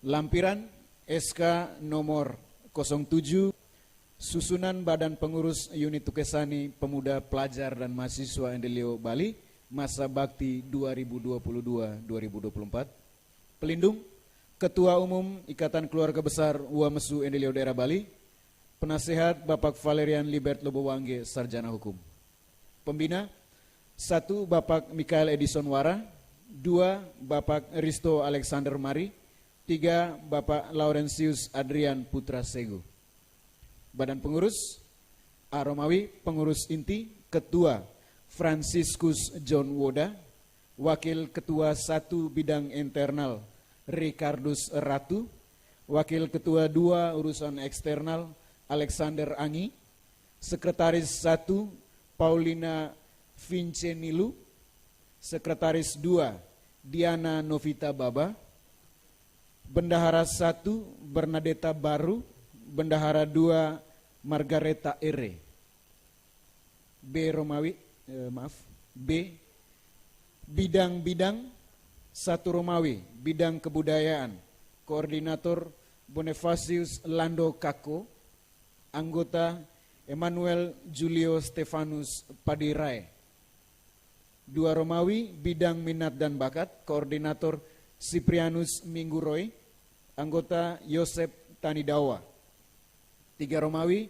Lampiran SK nomor 07 Susunan Badan Pengurus Unit Tukesani Pemuda Pelajar dan Mahasiswa Endelio Bali masa bakti 2022-2024. Pelindung Ketua Umum Ikatan Keluarga Besar Uamesu Endelio Daerah Bali, Penasehat Bapak Valerian Libert Lobowange, Sarjana Hukum. Pembina 1 Bapak Mikael Edison Wara, 2 Bapak Risto Alexander Mari, 3 Bapak Laurentius Adrian Putra Sego. Badan Pengurus A. Romawi, Pengurus Inti, Ketua Franciscus John Woda, Wakil Ketua 1 Bidang Internal Ricardus Ratu, Wakil Ketua 2 Urusan Eksternal Alexander Angi, Sekretaris 1 Paulina Vincenilu, Sekretaris 2 Diana Novita Baba, Bendahara 1 Bernadetta Baru, Bendahara 2 Margareta Ere. B. Romawi, B. Bidang-bidang 1 Romawi, Bidang Kebudayaan, Koordinator Bonifacius Lando Kako, Anggota Emmanuel Julio Stefanus Padirai. 2 Romawi, Bidang Minat dan Bakat, Koordinator Cyprianus Mingguroy, Anggota Yosep Tanidawa. 3 Romawi,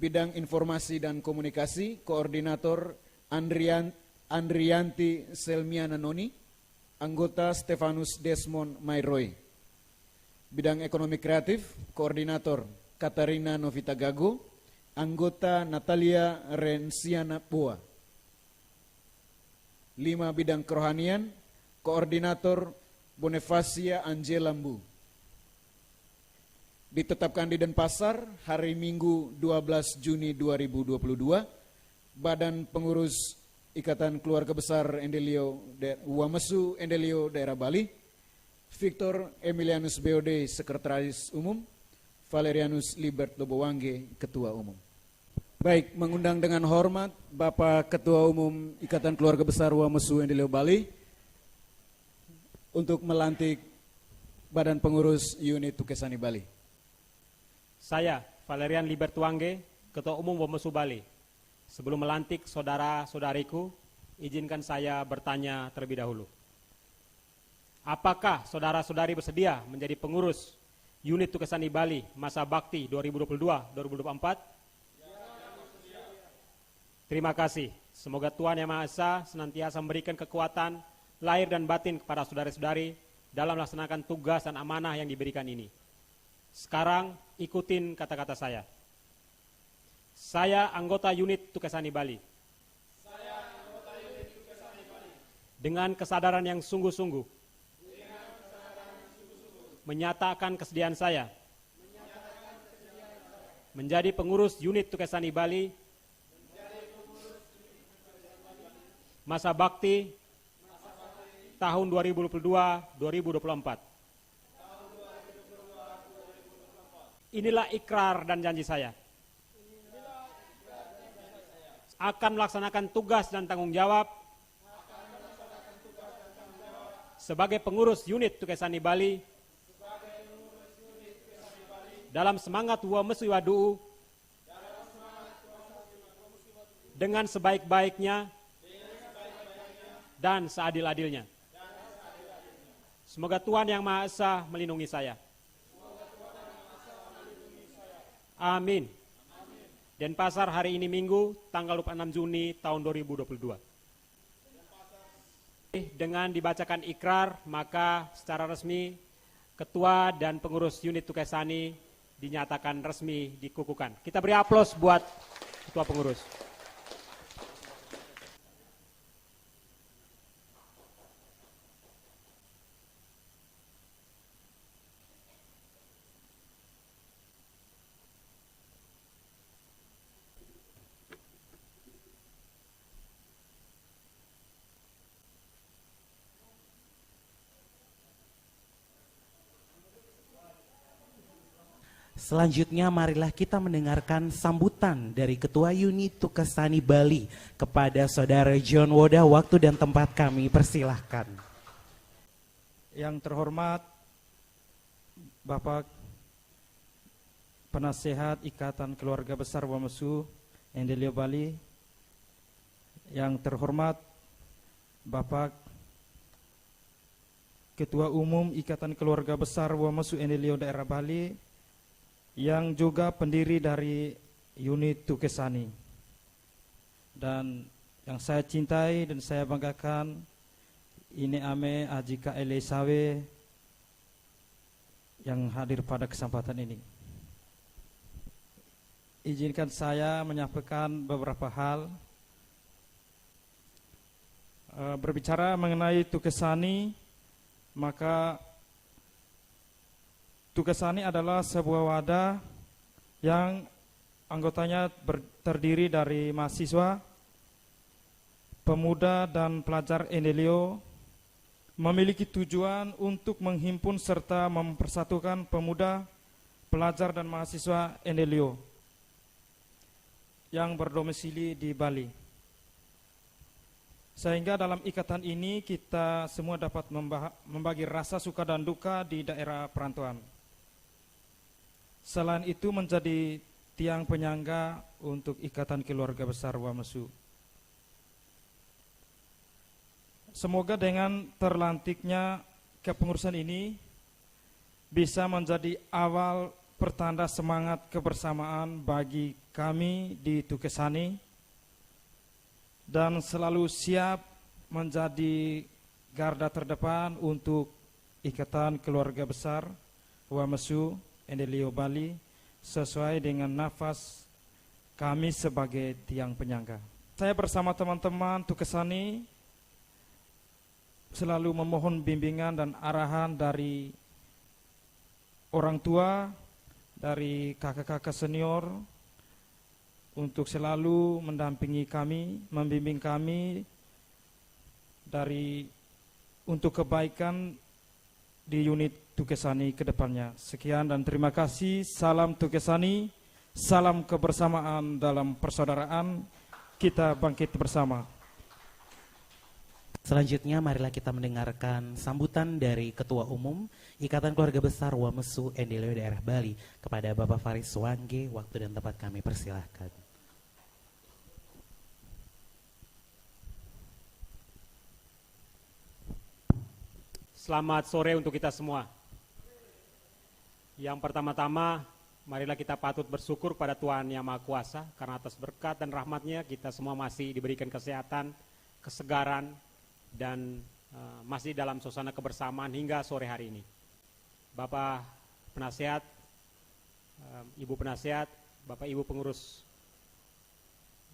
Bidang Informasi dan Komunikasi, Koordinator Andrianti Selmiana Noni, Anggota Stefanus Desmond Mayroy. Bidang Ekonomi Kreatif, Koordinator Katarina Novita Gago, Anggota Natalia Rensiana Poa. 5 Bidang Kerohanian, Koordinator Bonifacia Angela Mbu. Ditetapkan di Denpasar hari Minggu 12 Juni 2022, Badan Pengurus Ikatan Keluarga Besar Endelio Uamesu Endelio Daerah Bali, Victor Emilianus BOD Sekretaris Umum, Valerianus Libert Lobowange Ketua Umum. Baik, mengundang dengan hormat Bapak Ketua Umum Ikatan Keluarga Besar Uamesu Endelio Bali untuk melantik Badan Pengurus Unit Tukesani Bali. Saya, Valerian Libert Lobowange, Ketua Umum Uamesu Bali. Sebelum melantik saudara-saudariku, izinkan saya bertanya terlebih dahulu. Apakah saudara-saudari bersedia menjadi pengurus Unit Tukesani Bali masa bakti 2022-2024? Terima kasih. Semoga Tuhan Yang Maha Esa senantiasa memberikan kekuatan lahir dan batin kepada saudara-saudari dalam melaksanakan tugas dan amanah yang diberikan ini. Sekarang ikutin kata-kata saya. Saya anggota Unit Tukesani Bali. Dengan kesadaran yang sungguh-sungguh. Menyatakan kesediaan saya. Menjadi pengurus Unit Tukesani Bali. Masa bakti tahun 2022-2024. Inilah ikrar dan janji saya. Akan melaksanakan tugas dan tanggung jawab sebagai pengurus Unit Tukesani Bali dalam semangat Uamesu Iwaduu dengan sebaik-baiknya dan seadil-adilnya. Semoga Tuhan Yang Maha Esa melindungi saya. Amin. Denpasar hari ini Minggu, tanggal 26 Juni tahun 2022. Dengan dibacakan ikrar, maka secara resmi Ketua dan pengurus Unit Tukesani dinyatakan resmi dikukuhkan. Kita beri aplaus buat Ketua Pengurus. Selanjutnya marilah kita mendengarkan sambutan dari Ketua Unit Tukesani Bali kepada Saudara John Woda. Waktu dan tempat kami persilahkan. Yang terhormat Bapak Penasehat Ikatan Keluarga Besar Wamesu Endelio Bali, yang terhormat Bapak Ketua Umum Ikatan Keluarga Besar Wamesu Endelio Daerah Bali, yang juga pendiri dari unit Tukesani, dan yang saya cintai dan saya banggakan, ini Ame Ajika Elesawe yang hadir pada kesempatan ini. Izinkan saya menyampaikan beberapa hal. Berbicara mengenai Tukesani, maka Tukesani adalah sebuah wadah yang anggotanya terdiri dari mahasiswa, pemuda dan pelajar Endelio, memiliki tujuan untuk menghimpun serta mempersatukan pemuda, pelajar dan mahasiswa Endelio yang berdomisili di Bali. Sehingga dalam ikatan ini kita semua dapat membagi rasa suka dan duka di daerah perantauan. Selain itu menjadi tiang penyangga untuk Ikatan Keluarga Besar Wamesu. Semoga dengan terlantiknya kepengurusan ini bisa menjadi awal pertanda semangat kebersamaan bagi kami di Tukesani, dan selalu siap menjadi garda terdepan untuk Ikatan Keluarga Besar Wamesu Endelio Bali sesuai dengan nafas kami sebagai tiang penyangga. Saya bersama teman-teman Tukesani selalu memohon bimbingan dan arahan dari orang tua, dari kakak-kakak senior, untuk selalu mendampingi kami, membimbing kami untuk kebaikan di unit Tukesani ke depannya. Sekian dan terima kasih. Salam Tukesani, salam kebersamaan dalam persaudaraan. Kita bangkit bersama. Selanjutnya marilah kita mendengarkan sambutan dari Ketua Umum Ikatan Keluarga Besar Wamesu Endelio Daerah Bali kepada Bapak Faris Wangge. Waktu dan tempat kami persilahkan. Selamat sore untuk kita semua. Yang pertama-tama, marilah kita patut bersyukur pada Tuhan Yang Maha Kuasa, karena atas berkat dan rahmat-Nya kita semua masih diberikan kesehatan, kesegaran, dan masih dalam suasana kebersamaan hingga sore hari ini. Bapak Penasehat, Ibu Penasehat, Bapak Ibu Pengurus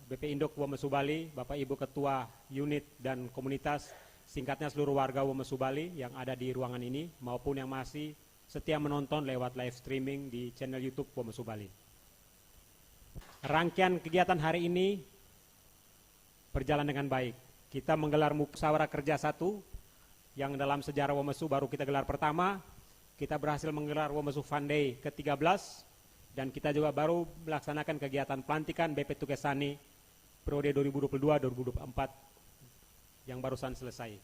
BP Indok Wamesu Bali, Bapak Ibu Ketua Unit dan Komunitas, singkatnya seluruh warga Wamesu Bali yang ada di ruangan ini maupun yang masih setia menonton lewat live streaming di channel YouTube Wamesu Bali. Rangkaian kegiatan hari ini berjalan dengan baik. Kita menggelar musyawarah kerja 1 yang dalam sejarah Wamesu baru kita gelar pertama. Kita berhasil menggelar Wamesu Fun Day ke-13 dan kita juga baru melaksanakan kegiatan pelantikan BP Tukesani periode 2022-2024 yang barusan selesai.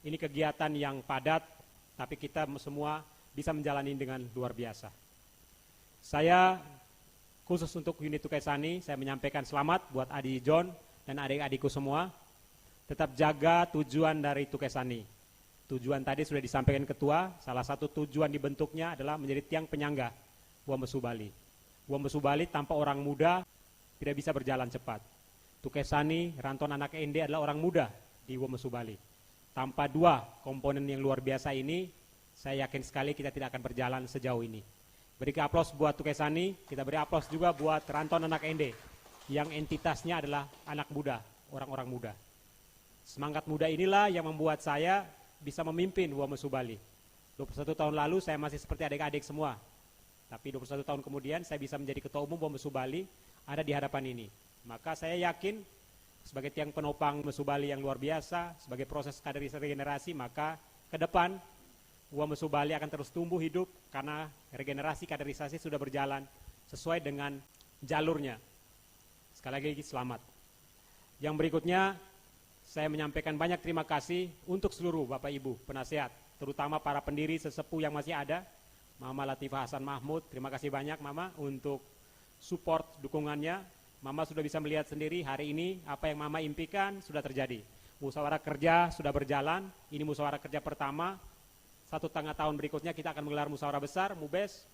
Ini kegiatan yang padat, tapi kita semua bisa menjalani dengan luar biasa. Saya khusus untuk unit Tukesani, saya menyampaikan selamat buat Adi John dan adik-adikku semua. Tetap jaga tujuan dari Tukesani. Tujuan tadi sudah disampaikan Ketua, salah satu tujuan dibentuknya adalah menjadi tiang penyangga Wamesu Bali. Wamesu Bali tanpa orang muda tidak bisa berjalan cepat. Tukesani, Ranton Anak Ende adalah orang muda di Wamesu Bali. Tanpa dua komponen yang luar biasa ini, saya yakin sekali kita tidak akan berjalan sejauh ini. Beri aplaus buat Tukesani, kita beri aplaus juga buat Ranton Anak Ende, yang entitasnya adalah anak muda, orang-orang muda. Semangat muda inilah yang membuat saya bisa memimpin Wamesu Bali. 21 tahun lalu saya masih seperti adik-adik semua. Tapi 21 tahun kemudian saya bisa menjadi Ketua Umum Wamesu Bali ada di hadapan ini. Maka saya yakin sebagai tiang penopang Wamesu Bali yang luar biasa, sebagai proses kaderisasi regenerasi, maka ke depan Wamesu Bali akan terus tumbuh hidup karena regenerasi kaderisasi sudah berjalan sesuai dengan jalurnya. Sekali lagi selamat. Yang berikutnya, saya menyampaikan banyak terima kasih untuk seluruh Bapak Ibu penasehat, terutama para pendiri sesepuh yang masih ada, Mama Latifah Hasan Mahmud, terima kasih banyak Mama untuk support dukungannya. Mama sudah bisa melihat sendiri hari ini apa yang Mama impikan sudah terjadi. Musyawarah kerja sudah berjalan, ini musyawarah kerja pertama. 1,5 tahun berikutnya kita akan menggelar musyawarah besar, MUBES.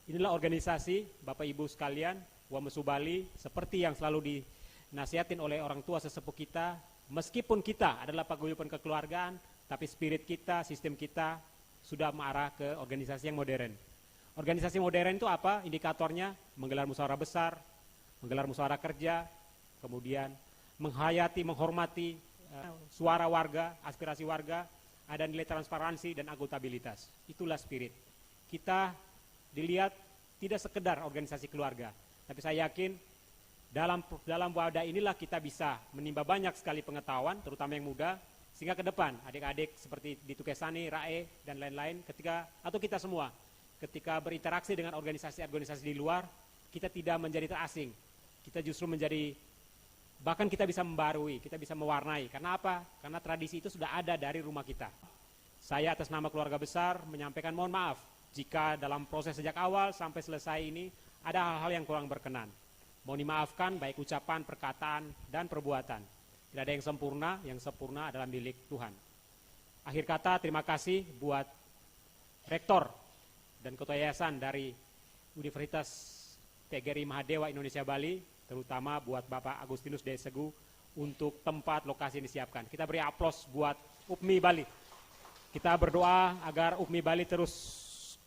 Inilah organisasi Bapak Ibu sekalian, Wamesu Bali, seperti yang selalu dinasihatin oleh orang tua sesepuh kita. Meskipun kita adalah paguyuban kekeluargaan, tapi spirit kita, sistem kita sudah mengarah ke organisasi yang modern. Organisasi modern itu apa? Indikatornya menggelar musyawarah besar, menggelar musyawarah kerja, kemudian menghayati, menghormati suara warga, aspirasi warga, ada nilai transparansi dan akuntabilitas. Itulah spirit. Kita dilihat tidak sekedar organisasi keluarga, tapi saya yakin dalam wadah inilah kita bisa menimba banyak sekali pengetahuan, terutama yang muda, sehingga ke depan adik-adik seperti di Tukesani, RAE, dan lain-lain, atau kita semua, ketika berinteraksi dengan organisasi-organisasi di luar, kita tidak menjadi terasing. Kita justru menjadi, bahkan kita bisa membarui, kita bisa mewarnai. Karena apa? Karena tradisi itu sudah ada dari rumah kita. Saya atas nama keluarga besar menyampaikan mohon maaf jika dalam proses sejak awal sampai selesai ini ada hal-hal yang kurang berkenan. Mohon dimaafkan baik ucapan, perkataan, dan perbuatan. Tidak ada yang sempurna adalah milik Tuhan. Akhir kata, terima kasih buat Rektor dan Ketua Yayasan dari Universitas PGRI Mahadewa Indonesia Bali, terutama buat Bapak Agustinus Desegu untuk tempat lokasi yang disiapkan. Kita beri aplaus buat UPMI Bali. Kita berdoa agar UPMI Bali terus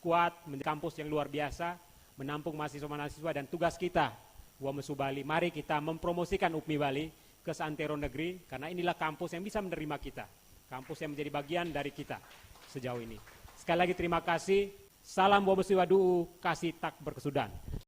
kuat, menjadi kampus yang luar biasa, menampung mahasiswa-mahasiswa, dan tugas kita, Wamesu Bali, mari kita mempromosikan UPMI Bali ke seantero negeri, karena inilah kampus yang bisa menerima kita, kampus yang menjadi bagian dari kita sejauh ini. Sekali lagi terima kasih, salam Wamesu Wadu, kasih tak berkesudahan.